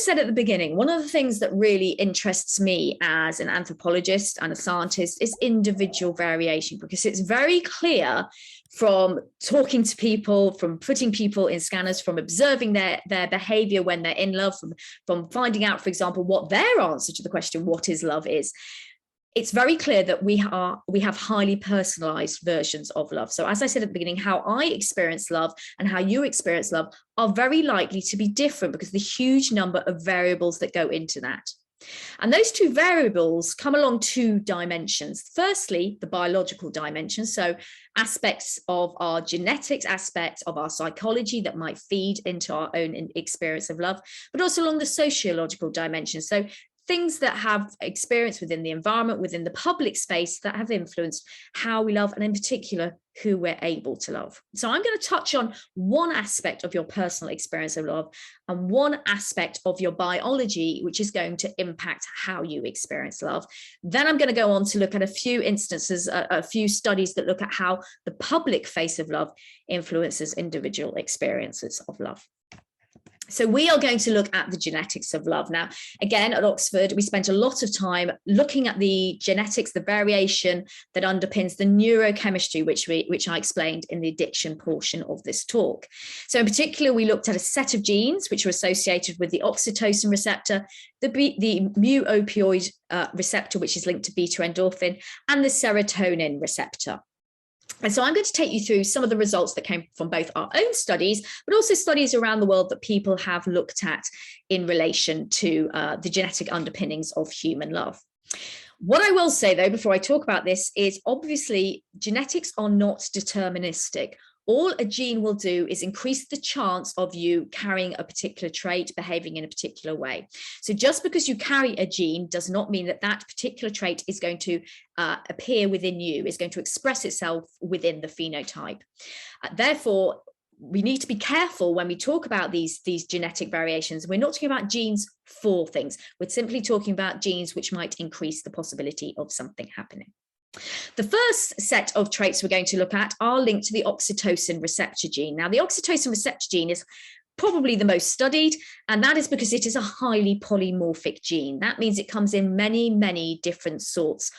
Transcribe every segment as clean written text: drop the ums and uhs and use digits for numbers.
said at the beginning, one of the things that really interests me as an anthropologist and a scientist is individual variation, because it's very clear from talking to people, from putting people in scanners, from observing their behavior when they're in love, from finding out, for example, what their answer to the question, what is love, is. It's very clear that we have highly personalized versions of love. So as I said at the beginning, how I experience love and how you experience love are very likely to be different because of the huge number of variables that go into that. And those two variables come along two dimensions. Firstly, the biological dimension. So aspects of our genetics, aspects of our psychology that might feed into our own experience of love, but also along the sociological dimension. So things that have experience within the environment, within the public space, that have influenced how we love, and in particular, who we're able to love. So I'm going to touch on one aspect of your personal experience of love and one aspect of your biology, which is going to impact how you experience love. Then I'm going to go on to look at a few instances, a few studies that look at how the public face of love influences individual experiences of love. So we are going to look at the genetics of love. Now, again, at Oxford, we spent a lot of time looking at the genetics, the variation that underpins the neurochemistry, which I explained in the addiction portion of this talk. So in particular, we looked at a set of genes which were associated with the oxytocin receptor, the mu-opioid receptor, which is linked to beta endorphin, and the serotonin receptor. And so I'm going to take you through some of the results that came from both our own studies, but also studies around the world that people have looked at in relation to the genetic underpinnings of human love. What I will say, though, before I talk about this, is obviously genetics are not deterministic. All a gene will do is increase the chance of you carrying a particular trait, behaving in a particular way. So just because you carry a gene does not mean that that particular trait is going to appear within you, is going to express itself within the phenotype. Therefore, we need to be careful when we talk about these genetic variations. We're not talking about genes for things. We're simply talking about genes which might increase the possibility of something happening. The first set of traits we're going to look at are linked to the oxytocin receptor gene. Now, the oxytocin receptor gene is probably the most studied, and that is because it is a highly polymorphic gene. That means it comes in many, many different sorts,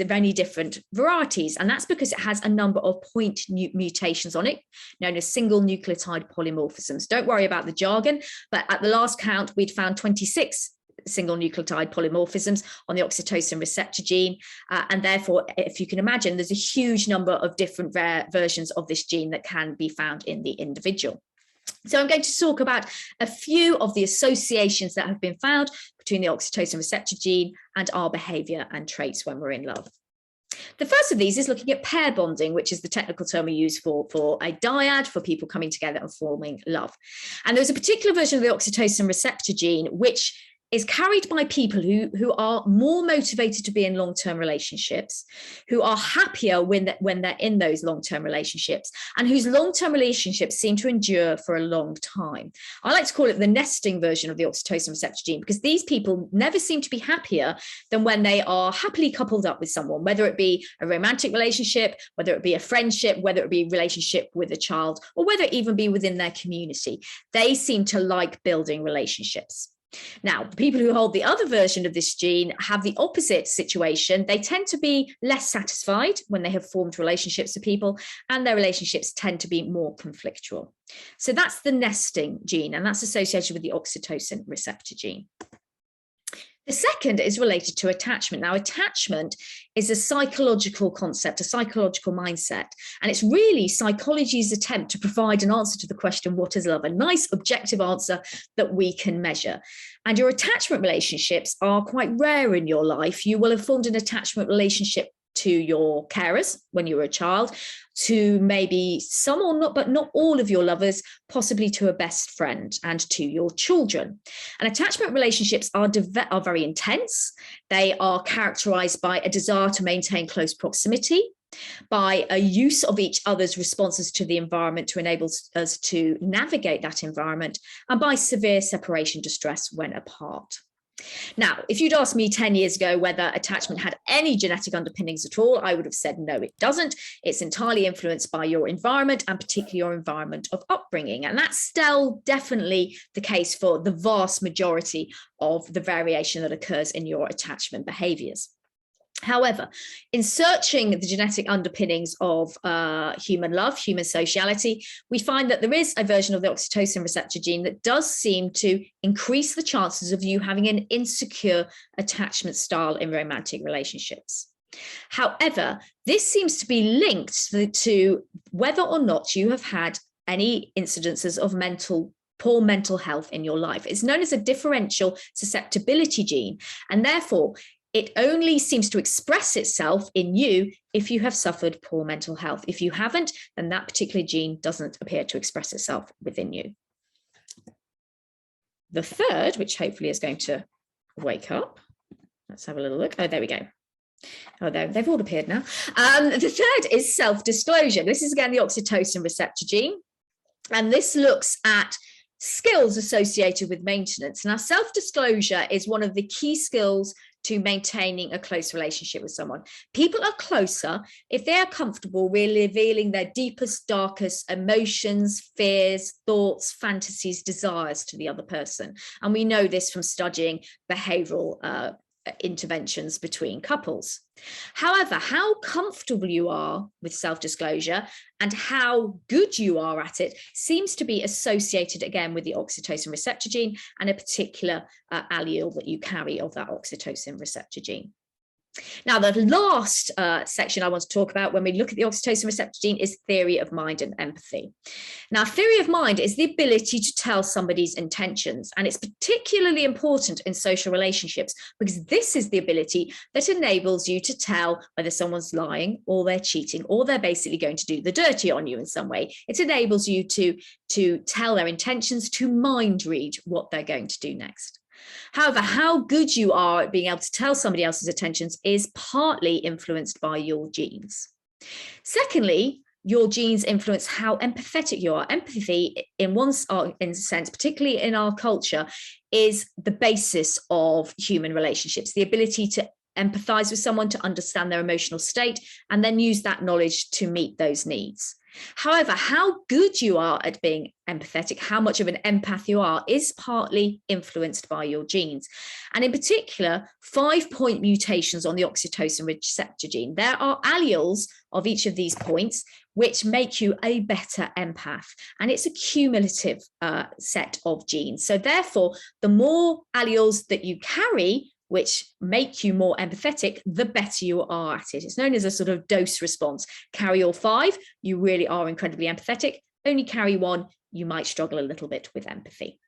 many different varieties, and that's because it has a number of point mutations on it, known as single nucleotide polymorphisms. Don't worry about the jargon, but at the last count, we'd found 26 single nucleotide polymorphisms on the oxytocin receptor gene. And therefore, if you can imagine, there's a huge number of different versions of this gene that can be found in the individual. So I'm going to talk about a few of the associations that have been found between the oxytocin receptor gene and our behavior and traits when we're in love. The first of these is looking at pair bonding, which is the technical term we use for a dyad, for people coming together and forming love. And there's a particular version of the oxytocin receptor gene which is carried by people who are more motivated to be in long-term relationships, who are happier when they're in those long-term relationships, and whose long-term relationships seem to endure for a long time. I like to call it the nesting version of the oxytocin receptor gene, because these people never seem to be happier than when they are happily coupled up with someone, whether it be a romantic relationship, whether it be a friendship, whether it be a relationship with a child, or whether it even be within their community. They seem to like building relationships. Now, the people who hold the other version of this gene have the opposite situation. They tend to be less satisfied when they have formed relationships with people, and their relationships tend to be more conflictual. So that's the nesting gene, and that's associated with the oxytocin receptor gene. The second is related to attachment. Now, attachment is a psychological concept, a psychological mindset, and it's really psychology's attempt to provide an answer to the question, what is love? A nice objective answer that we can measure. And your attachment relationships are quite rare in your life. You will have formed an attachment relationship to your carers when you were a child, to maybe some or not, but not all of your lovers, possibly to a best friend, and to your children. And attachment relationships are very intense. They are characterized by a desire to maintain close proximity, by a use of each other's responses to the environment to enable us to navigate that environment, and by severe separation distress when apart. Now, if you'd asked me 10 years ago whether attachment had any genetic underpinnings at all, I would have said no, it doesn't. It's entirely influenced by your environment, and particularly your environment of upbringing. And that's still definitely the case for the vast majority of the variation that occurs in your attachment behaviors. However, in searching the genetic underpinnings of human love, human sociality, we find that there is a version of the oxytocin receptor gene that does seem to increase the chances of you having an insecure attachment style in romantic relationships. However, this seems to be linked to whether or not you have had any incidences of poor mental health in your life. It's known as a differential susceptibility gene, and therefore it only seems to express itself in you if you have suffered poor mental health. If you haven't, then that particular gene doesn't appear to express itself within you. The third, which hopefully is going to wake up, let's have a little look. Oh, there we go. Oh, they've all appeared now. The third is self-disclosure. This is again the oxytocin receptor gene, and this looks at skills associated with maintenance. Now, self-disclosure is one of the key skills to maintaining a close relationship with someone. People are closer if they are comfortable revealing their deepest, darkest emotions, fears, thoughts, fantasies, desires to the other person. And we know this from studying behavioral interventions between couples. However, how comfortable you are with self-disclosure and how good you are at it seems to be associated again with the oxytocin receptor gene and a particular allele that you carry of that oxytocin receptor gene. Now, the last section I want to talk about when we look at the oxytocin receptor gene is theory of mind and empathy. Now, theory of mind is the ability to tell somebody's intentions, and it's particularly important in social relationships because this is the ability that enables you to tell whether someone's lying or they're cheating or they're basically going to do the dirty on you in some way. It enables you to tell their intentions, to mind read what they're going to do next. However, how good you are at being able to tell somebody else's intentions is partly influenced by your genes. Secondly, your genes influence how empathetic you are. Empathy, in a sense, particularly in our culture, is the basis of human relationships, the ability to empathize with someone, to understand their emotional state, and then use that knowledge to meet those needs. However, how good you are at being empathetic, how much of an empath you are, is partly influenced by your genes. And in particular, 5-point mutations on the oxytocin receptor gene. There are alleles of each of these points which make you a better empath. And it's a cumulative set of genes. So therefore, the more alleles that you carry, which make you more empathetic, the better you are at it. It's known as a sort of dose response. Carry all 5, you really are incredibly empathetic. Only carry 1, you might struggle a little bit with empathy.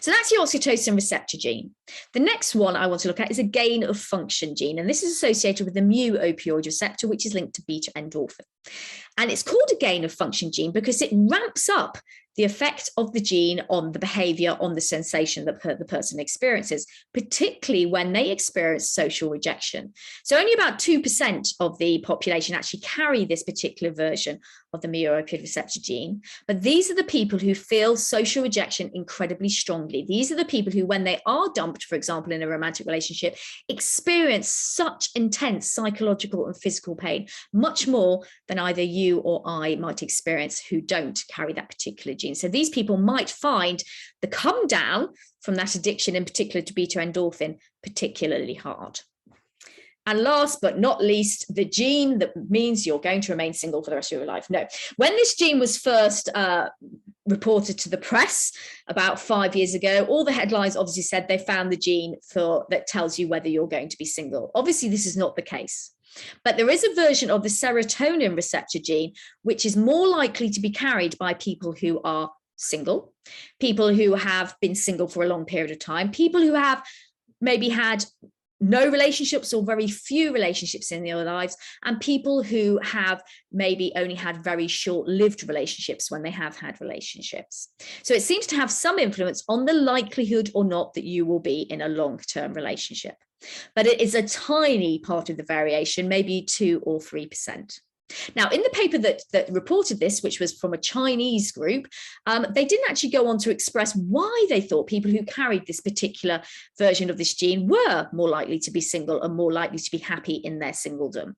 So that's your oxytocin receptor gene. The next one I want to look at is a gain of function gene, and this is associated with the mu opioid receptor, which is linked to beta endorphin. And it's called a gain of function gene because it ramps up the effect of the gene on the behavior, on the sensation that the person experiences, particularly when they experience social rejection. So only about 2% of the population actually carry this particular version of the mu opioid receptor gene. But these are the people who feel social rejection incredibly strongly. These are the people who, when they are dumped, for example, in a romantic relationship, experience such intense psychological and physical pain, much more than either you or I might experience who don't carry that particular gene. So these people might find the come down from that addiction, in particular to beta endorphin, particularly hard. And last but not least, the gene that means you're going to remain single for the rest of your life. No, when this gene was first reported to the press about 5 years ago, all the headlines obviously said they found the gene that tells you whether you're going to be single. Obviously, this is not the case. But there is a version of the serotonin receptor gene, which is more likely to be carried by people who are single, people who have been single for a long period of time, people who have maybe had no relationships or very few relationships in their lives, and people who have maybe only had very short-lived relationships when they have had relationships. So it seems to have some influence on the likelihood or not that you will be in a long-term relationship. But it is a tiny part of the variation, maybe 2 or 3%. Now, in the paper that reported this, which was from a Chinese group, they didn't actually go on to express why they thought people who carried this particular version of this gene were more likely to be single and more likely to be happy in their singledom.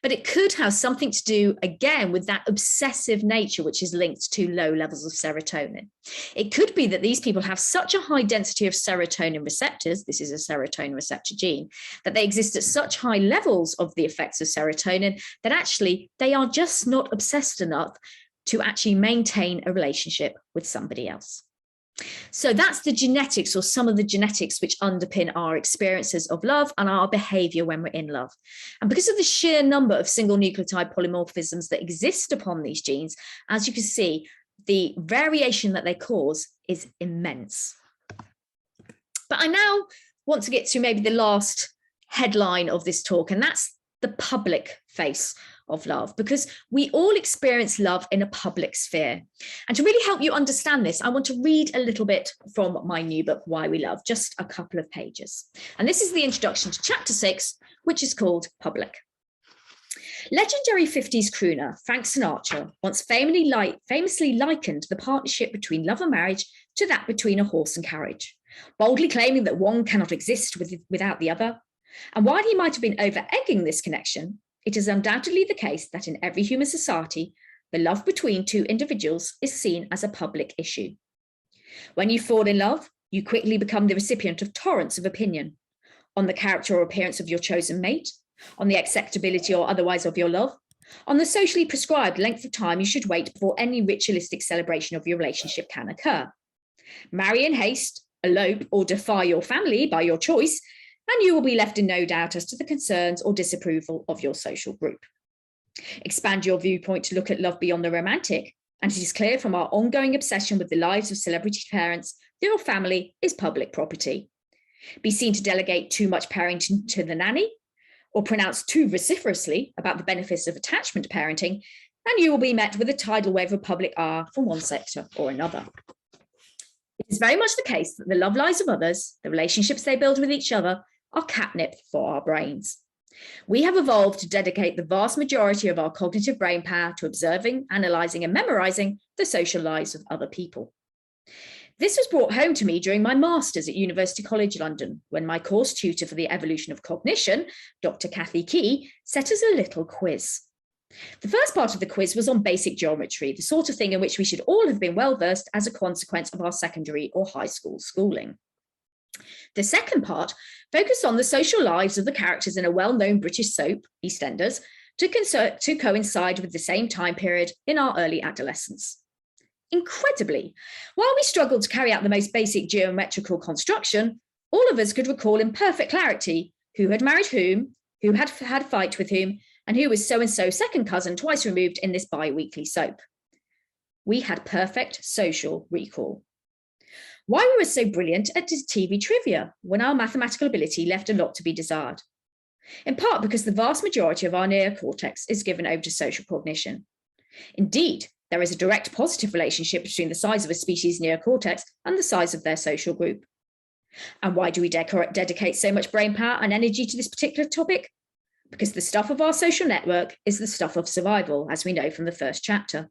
But it could have something to do, again, with that obsessive nature, which is linked to low levels of serotonin. It could be that these people have such a high density of serotonin receptors, this is a serotonin receptor gene, that they exist at such high levels of the effects of serotonin that actually they are just not obsessed enough to actually maintain a relationship with somebody else. So that's the genetics, or some of the genetics which underpin our experiences of love and our behavior when we're in love. And because of the sheer number of single nucleotide polymorphisms that exist upon these genes, as you can see, the variation that they cause is immense. But I now want to get to maybe the last headline of this talk, and that's the public face of love, because we all experience love in a public sphere. And to really help you understand this, I want to read a little bit from my new book, Why We Love, just a couple of pages. And this is the introduction to chapter 6, which is called Public. Legendary 50s crooner Frank Sinatra once famously likened the partnership between love and marriage to that between a horse and carriage, boldly claiming that one cannot exist without the other. And while he might have been over-egging this connection, it is undoubtedly the case that in every human society, the love between two individuals is seen as a public issue. When you fall in love, you quickly become the recipient of torrents of opinion on the character or appearance of your chosen mate, on the acceptability or otherwise of your love, on the socially prescribed length of time you should wait before any ritualistic celebration of your relationship can occur. Marry in haste, elope, or defy your family by your choice, and you will be left in no doubt as to the concerns or disapproval of your social group. Expand your viewpoint to look at love beyond the romantic, and it is clear from our ongoing obsession with the lives of celebrity parents that your family is public property. Be seen to delegate too much parenting to the nanny, or pronounce too vociferously about the benefits of attachment parenting, and you will be met with a tidal wave of public ire from one sector or another. It is very much the case that the love lives of others, the relationships they build with each other, are catnip for our brains. We have evolved to dedicate the vast majority of our cognitive brain power to observing, analysing, and memorising the social lives of other people. This was brought home to me during my master's at University College London, when my course tutor for the evolution of cognition, Dr. Kathy Key, set us a little quiz. The first part of the quiz was on basic geometry, the sort of thing in which we should all have been well versed as a consequence of our secondary or high school schooling. The second part focused on the social lives of the characters in a well-known British soap, EastEnders, to coincide with the same time period in our early adolescence. Incredibly, while we struggled to carry out the most basic geometrical construction, all of us could recall in perfect clarity who had married whom, who had had a fight with whom, and who was so-and-so second cousin twice removed in this bi-weekly soap. We had perfect social recall. Why we were so brilliant at TV trivia when our mathematical ability left a lot to be desired? In part because the vast majority of our neocortex is given over to social cognition. Indeed, there is a direct positive relationship between the size of a species' neocortex and the size of their social group. And why do we dedicate so much brain power and energy to this particular topic? Because the stuff of our social network is the stuff of survival, as we know from the first chapter.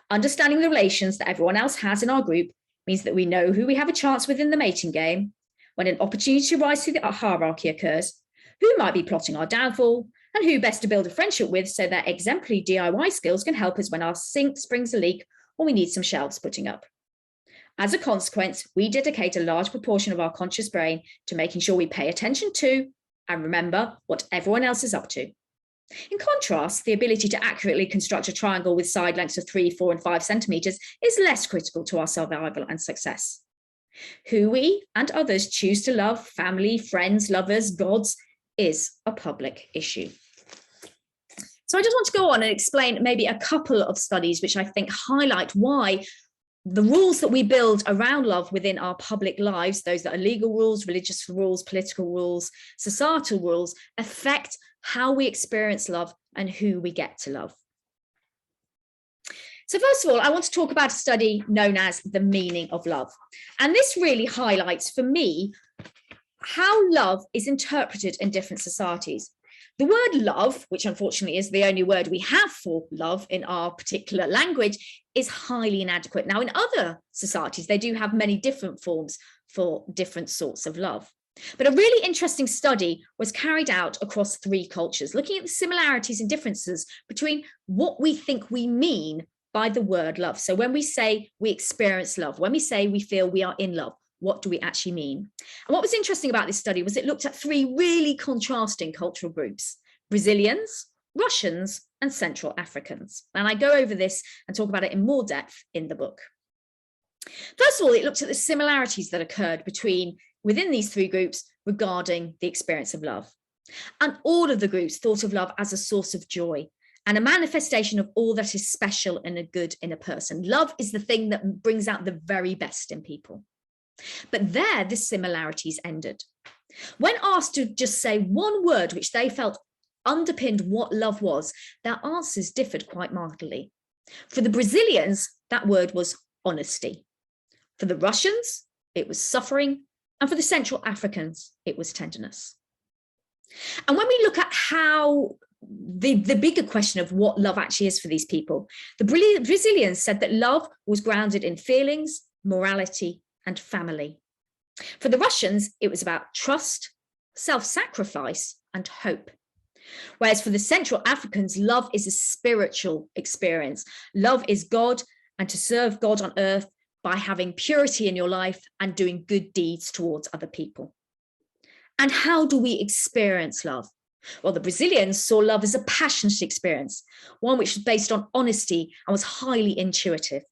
Understanding the relations that everyone else has in our group means that we know who we have a chance with in the mating game, when an opportunity to rise through the hierarchy occurs, who might be plotting our downfall, and who best to build a friendship with so that exemplary DIY skills can help us when our sink springs a leak or we need some shelves putting up. As a consequence, we dedicate a large proportion of our conscious brain to making sure we pay attention to and remember what everyone else is up to. In contrast, the ability to accurately construct a triangle with side lengths of 3, 4, and 5 centimetres is less critical to our survival and success. Who we and others choose to love, family, friends, lovers, gods, is a public issue. So I just want to go on and explain maybe a couple of studies which I think highlight why the rules that we build around love within our public lives, those that are legal rules, religious rules, political rules, societal rules, affect how we experience love and who we get to love. So first of all, I want to talk about a study known as The Meaning of Love. And this really highlights for me how love is interpreted in different societies. The word love, which unfortunately is the only word we have for love in our particular language, is highly inadequate. Now, in other societies, they do have many different forms for different sorts of love. But a really interesting study was carried out across 3 cultures, looking at the similarities and differences between what we think we mean by the word love. So when we say we experience love, when we say we feel we are in love, what do we actually mean? And what was interesting about this study was it looked at 3 really contrasting cultural groups: Brazilians, Russians, and Central Africans. And I go over this and talk about it in more depth in the book. First of all, it looked at the similarities that occurred within these 3 groups regarding the experience of love. And all of the groups thought of love as a source of joy and a manifestation of all that is special and good in a person. Love is the thing that brings out the very best in people. But there, the similarities ended. When asked to just say one word which they felt underpinned what love was, their answers differed quite markedly. For the Brazilians, that word was honesty. For the Russians, it was suffering. And for the Central Africans, it was tenderness. And when we look at how the bigger question of what love actually is for these people, the Brazilians said that love was grounded in feelings, morality, and family. For the Russians, it was about trust, self-sacrifice, and hope. Whereas for the Central Africans, love is a spiritual experience. Love is God, and to serve God on earth by having purity in your life and doing good deeds towards other people. And how do we experience love? Well, the Brazilians saw love as a passionate experience, one which was based on honesty and was highly intuitive.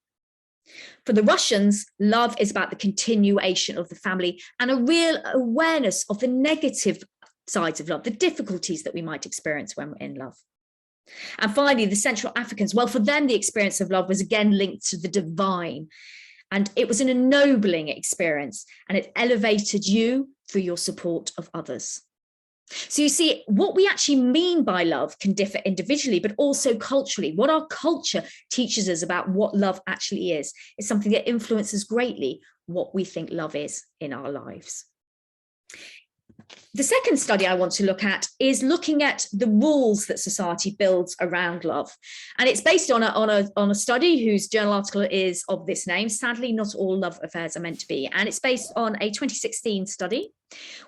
For the Russians, love is about the continuation of the family and a real awareness of the negative sides of love, the difficulties that we might experience when we're in love. And finally, the Central Africans, well, for them, the experience of love was again linked to the divine. And it was an ennobling experience, and it elevated you through your support of others. So you see, what we actually mean by love can differ individually, but also culturally. What our culture teaches us about what love actually is something that influences greatly what we think love is in our lives. The second study I want to look at is looking at the rules that society builds around love. And it's based on a study whose journal article is of this name. Sadly, not all love affairs are meant to be. And it's based on a 2016 study,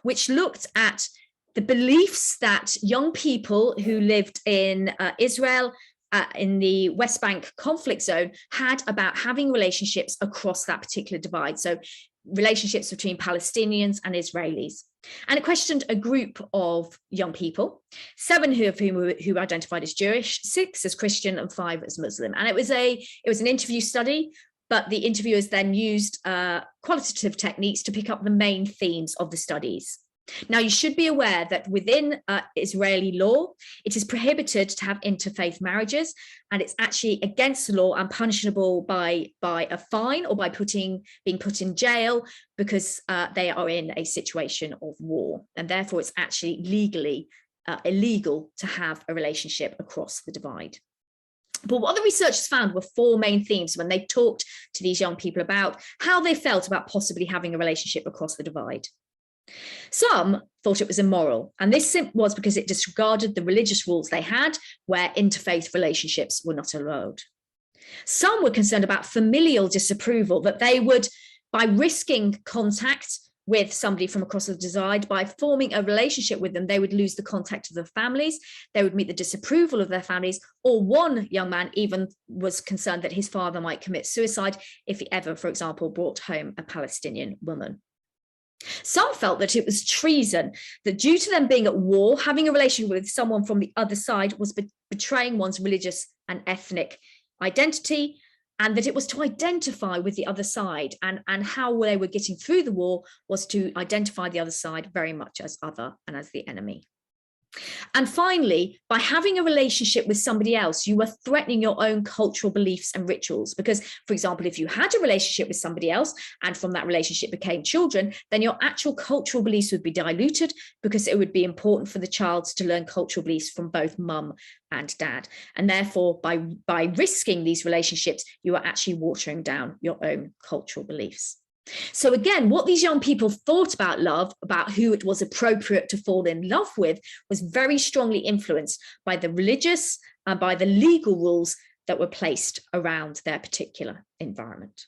which looked at the beliefs that young people who lived in Israel, in the West Bank conflict zone, had about having relationships across that particular divide. So relationships between Palestinians and Israelis. And it questioned a group of young people, 7 of whom who identified as Jewish, 6 as Christian, and 5 as Muslim. And it was an interview study, but the interviewers then used qualitative techniques to pick up the main themes of the studies. Now, you should be aware that within Israeli law, it is prohibited to have interfaith marriages, and it's actually against the law and punishable by a fine or by being put in jail because they are in a situation of war. And therefore, it's actually legally illegal to have a relationship across the divide. But what the researchers found were 4 main themes when they talked to these young people about how they felt about possibly having a relationship across the divide. Some thought it was immoral, and this was because it disregarded the religious rules they had, where interfaith relationships were not allowed. Some were concerned about familial disapproval, that they would, by risking contact with somebody from across the divide, by forming a relationship with them, they would lose the contact of their families, they would meet the disapproval of their families, or one young man even was concerned that his father might commit suicide if he ever, for example, brought home a Palestinian woman. Some felt that it was treason, that due to them being at war, having a relationship with someone from the other side was betraying one's religious and ethnic identity, and that it was to identify with the other side, and how they were getting through the war was to identify the other side very much as other and as the enemy. And finally, by having a relationship with somebody else, you were threatening your own cultural beliefs and rituals. Because, for example, if you had a relationship with somebody else and from that relationship became children, then your actual cultural beliefs would be diluted, because it would be important for the child to learn cultural beliefs from both mum and dad. And therefore, by risking these relationships, you are actually watering down your own cultural beliefs. So again, what these young people thought about love, about who it was appropriate to fall in love with, was very strongly influenced by the religious and by the legal rules that were placed around their particular environment.